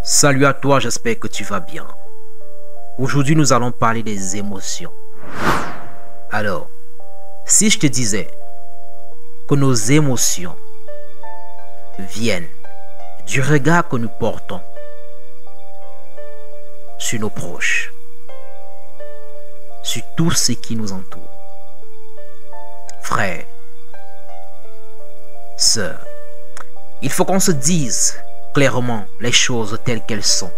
Salut à toi, j'espère que tu vas bien. Aujourd'hui, nous allons parler des émotions. Alors, si je te disais que nos émotions viennent du regard que nous portons sur nos proches, sur tout ce qui nous entoure, frères, sœurs, il faut qu'on se dise clairement les choses telles qu'elles sont.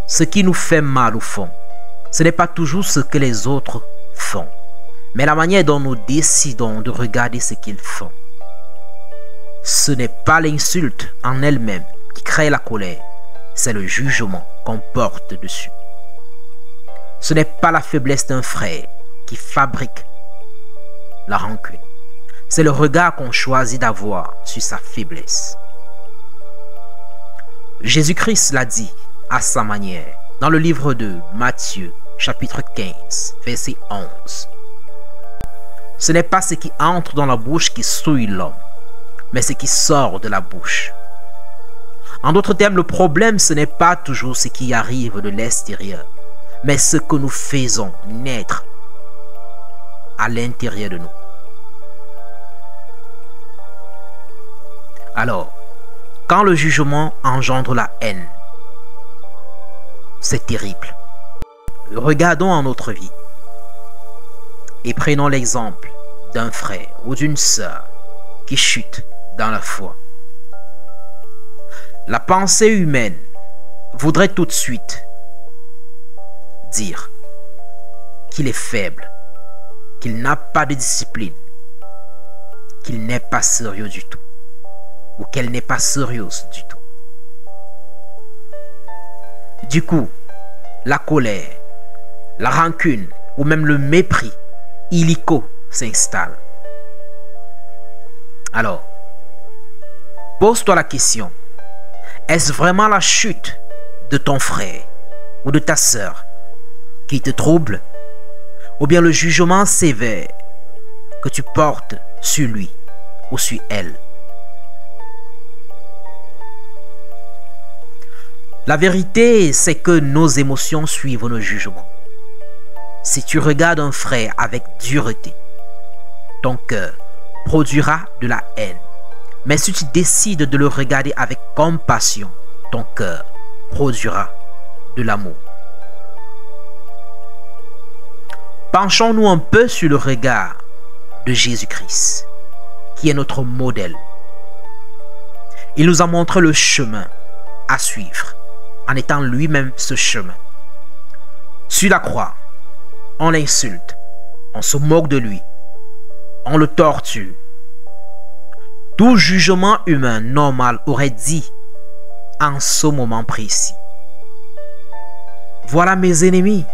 Ce qui nous fait mal au fond, ce n'est pas toujours ce que les autres font, mais la manière dont nous décidons de regarder ce qu'ils font. Ce n'est pas l'insulte en elle-même qui crée la colère, c'est le jugement qu'on porte dessus. Ce n'est pas la faiblesse d'un frère qui fabrique la rancune, c'est le regard qu'on choisit d'avoir sur sa faiblesse. Jésus-Christ l'a dit à sa manière dans le livre de Matthieu, chapitre 15, verset 11. Ce n'est pas ce qui entre dans la bouche qui souille l'homme, mais ce qui sort de la bouche. En d'autres termes, le problème, ce n'est pas toujours ce qui arrive de l'extérieur, mais ce que nous faisons naître à l'intérieur de nous. Alors, quand le jugement engendre la haine, c'est terrible. Regardons en notre vie et prenons l'exemple d'un frère ou d'une sœur qui chute dans la foi. La pensée humaine voudrait tout de suite dire qu'il est faible, qu'il n'a pas de discipline, qu'il n'est pas sérieux du tout, ou qu'elle n'est pas sérieuse du tout. Du coup, la colère, la rancune ou même le mépris illico s'installe. Alors, pose-toi la question, est-ce vraiment la chute de ton frère ou de ta sœur qui te trouble, ou bien le jugement sévère que tu portes sur lui ou sur elle? La vérité, c'est que nos émotions suivent nos jugements. Si tu regardes un frère avec dureté, ton cœur produira de la haine. Mais si tu décides de le regarder avec compassion, ton cœur produira de l'amour. Penchons-nous un peu sur le regard de Jésus-Christ, qui est notre modèle. Il nous a montré le chemin à suivre, en étant lui-même ce chemin. Sur la croix, on l'insulte, on se moque de lui, on le torture. Tout jugement humain normal aurait dit en ce moment précis: voilà mes ennemis.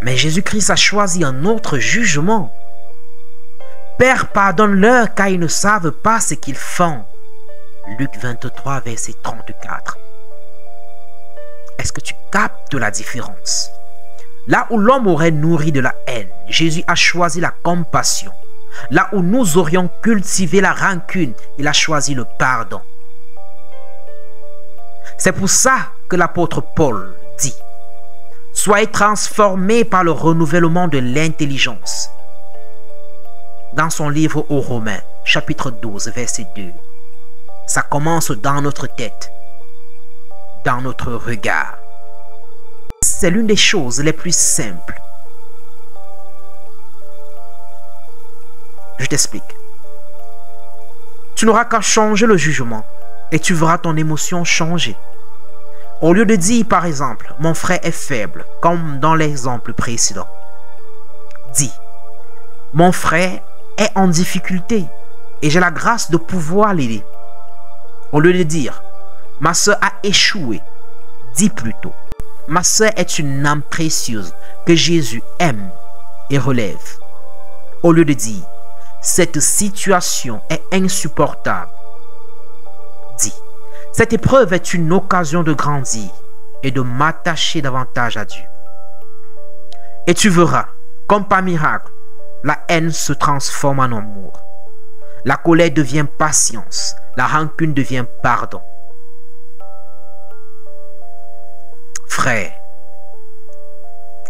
Mais Jésus-Christ a choisi un autre jugement. Père, pardonne-leur car ils ne savent pas ce qu'ils font. Luc 23, verset 34. Est-ce que tu captes la différence? Là où l'homme aurait nourri de la haine, Jésus a choisi la compassion. Là où nous aurions cultivé la rancune, il a choisi le pardon. C'est pour ça que l'apôtre Paul dit: soyez transformés par le renouvellement de l'intelligence. Dans son livre aux Romains, chapitre 12, verset 2. Ça commence dans notre tête, dans notre regard. C'est l'une des choses les plus simples. Je t'explique. Tu n'auras qu'à changer le jugement et tu verras ton émotion changer. Au lieu de dire par exemple, mon frère est faible, comme dans l'exemple précédent, dis, mon frère est en difficulté et j'ai la grâce de pouvoir l'aider. Au lieu de dire, ma soeur a échoué, dis plutôt, ma soeur est une âme précieuse que Jésus aime et relève. Au lieu de dire, cette situation est insupportable, dis, cette épreuve est une occasion de grandir et de m'attacher davantage à Dieu. Et tu verras, comme par miracle, la haine se transforme en amour. La colère devient patience, la rancune devient pardon. frères,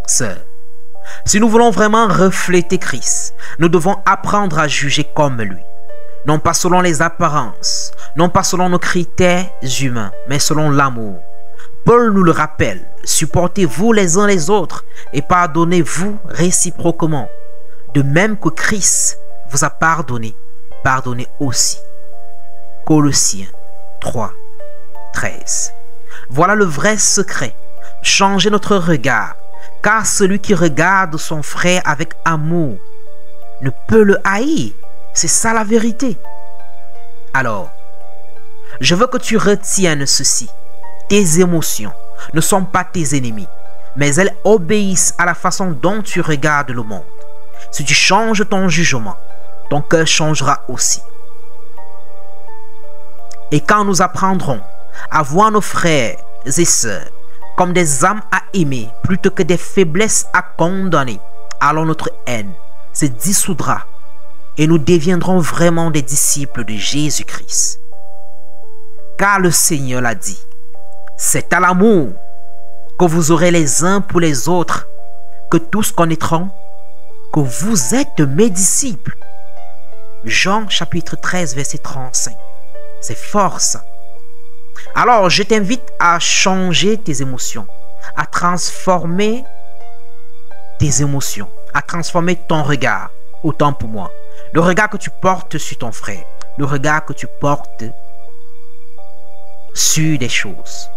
sœurs, si nous voulons vraiment refléter Christ, nous devons apprendre à juger comme lui. Non pas selon les apparences, non pas selon nos critères humains, mais selon l'amour. Paul nous le rappelle, supportez-vous les uns les autres et pardonnez-vous réciproquement. De même que Christ vous a pardonné, pardonnez aussi. Colossiens 3, 13. Voilà le vrai secret. Changez notre regard, car celui qui regarde son frère avec amour ne peut le haïr. C'est ça la vérité. Alors, je veux que tu retiennes ceci. Tes émotions ne sont pas tes ennemis, mais elles obéissent à la façon dont tu regardes le monde. Si tu changes ton jugement, ton cœur changera aussi. Et quand nous apprendrons à voir nos frères et sœurs comme des âmes à aimer plutôt que des faiblesses à condamner, alors notre haine se dissoudra et nous deviendrons vraiment des disciples de Jésus-Christ. Car le Seigneur l'a dit, c'est à l'amour que vous aurez les uns pour les autres que tous connaîtront que vous êtes mes disciples. Jean chapitre 13 verset 35. C'est fort ça. Alors je t'invite à changer tes émotions, à transformer tes émotions, à transformer ton regard, autant pour moi. Le regard que tu portes sur ton frère, le regard que tu portes sur des choses.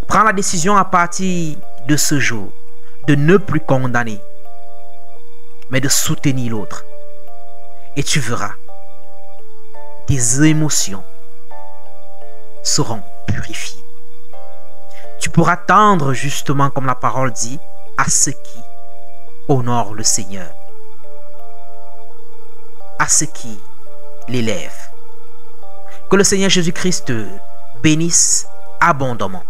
Prends la décision à partir de ce jour de ne plus condamner, mais de soutenir l'autre. Et tu verras, tes émotions seront purifiées. Tu pourras tendre justement, comme la parole dit, à ceux qui honorent le Seigneur, à ceux qui l'élèvent. Que le Seigneur Jésus-Christ te bénisse abondamment.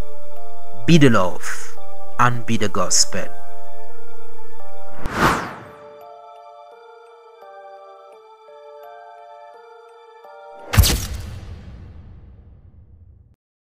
Be the love and be the gospel.